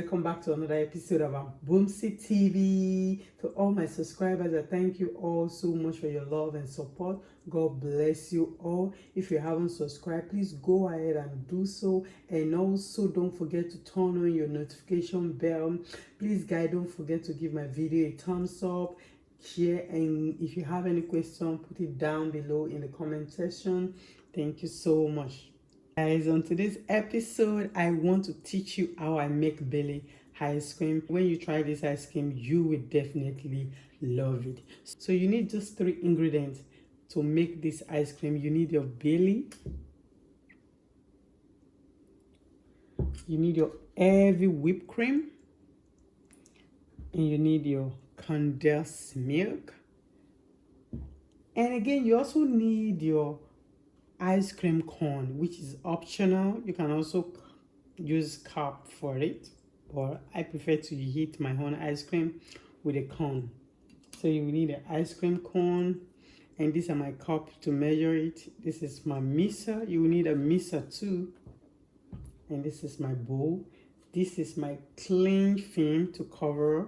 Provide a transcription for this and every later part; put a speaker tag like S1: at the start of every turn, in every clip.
S1: welcome back to another episode of our Boomsy TV. To all my subscribers, I thank you all so much for your love and support. God bless you all. If you haven't subscribed, please go ahead and do so, and also don't forget to turn on your notification bell. Please guys, don't forget to give my video a thumbs up, share, and if you have any question, put it down below in the comment section. Thank you so much. Guys, on today's episode, I want to teach you how I make belly ice cream. When you try this ice cream, you will definitely love it. So you need just 3 ingredients to make this ice cream. You need your belly, you need your heavy whipped cream, and you need your condensed milk. And again, you also need your ice cream cone, which is optional. You can also use cup for it, but I prefer to heat my own ice cream with a cone. So you need an ice cream cone, and these are my cup to measure it. This is my mixer. You need a mixer too. And this is my bowl. This is my cling film to cover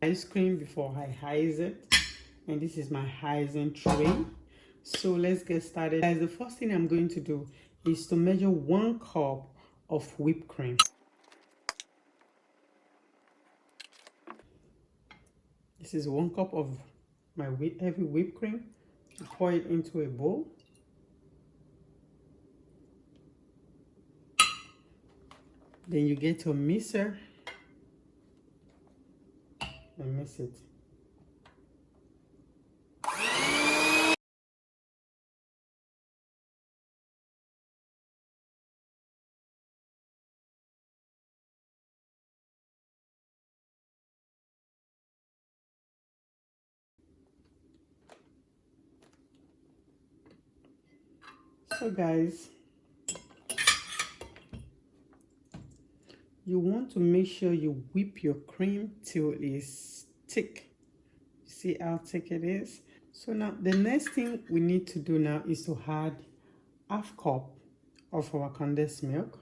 S1: ice cream before I ice it. And this is my icing tray. So let's get started. Guys, the first thing I'm going to do is to measure 1 cup of whipped cream. This is 1 cup of my heavy whipped cream. You pour it into a bowl. Then you get your mixer and mix it. So guys, you want to make sure you whip your cream till it's thick. You see how thick it is? So now the next thing we need to do now is to add 1/2 cup of our condensed milk.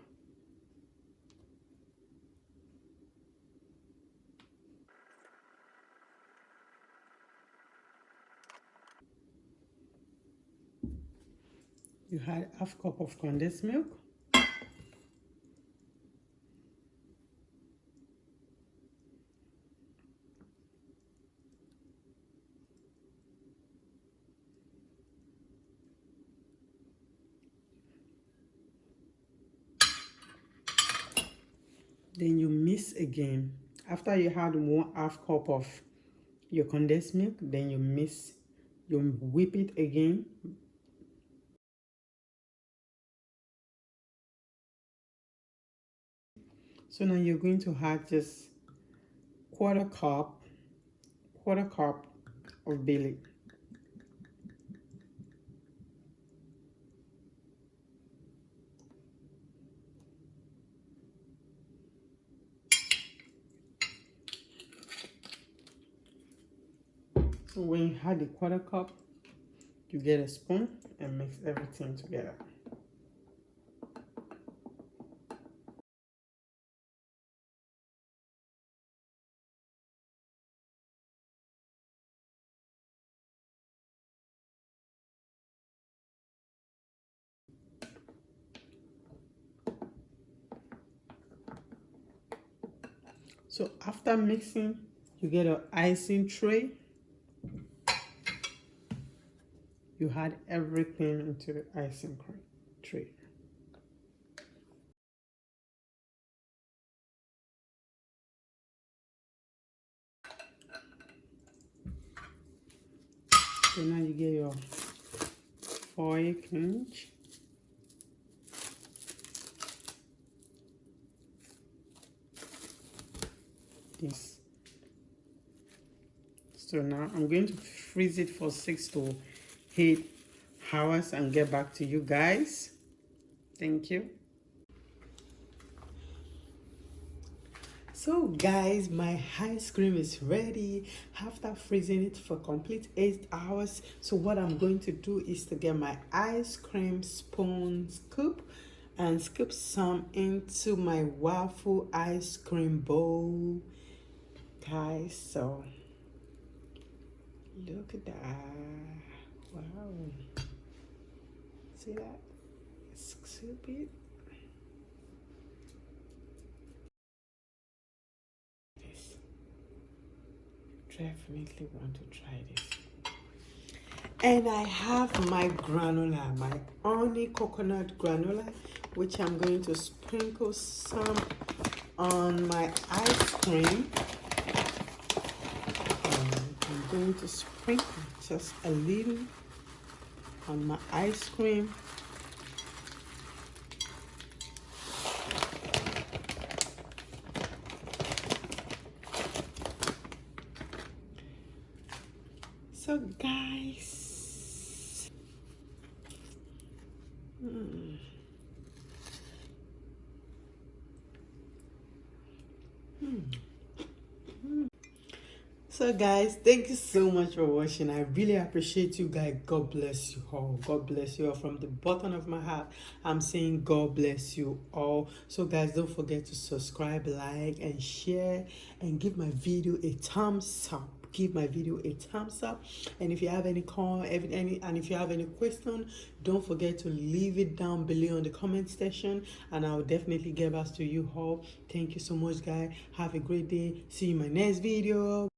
S1: You add 1/2 cup of condensed milk. Then you mix again. After you add 1/2 cup of your condensed milk, then you mix, you whip it again. So now you're going to add just quarter cup of belly. So when you add the quarter cup, you get a spoon and mix everything together. So after mixing, you get an icing tray. You add everything into the icing tray. So now you get your foil clinch. This. So now I'm going to freeze it for 6 to 8 hours and get back to you guys. Thank you. So guys, my ice cream is ready after freezing it for complete 8 hours. So what I'm going to do is to get my ice cream spoon scoop, and scoop some into my waffle ice cream bowl, guys. So look at that. Wow. See that? Scoop it. This. Definitely want to try this. And I have my granola, my honey coconut granola, which I'm going to sprinkle some on my ice cream. I'm going to sprinkle just a little on my ice cream. So guys, So guys, thank you so much for watching. I really appreciate you guys. God bless you all. God bless you all. From the bottom of my heart, I'm saying God bless you all. So guys, don't forget to subscribe, like, and share, and give my video a thumbs up. Give my video a thumbs up. And if you have any if you have any question, don't forget to leave it down below in the comment section, and I'll definitely get back to you all. Thank you so much, guys. Have a great day. See you in my next video.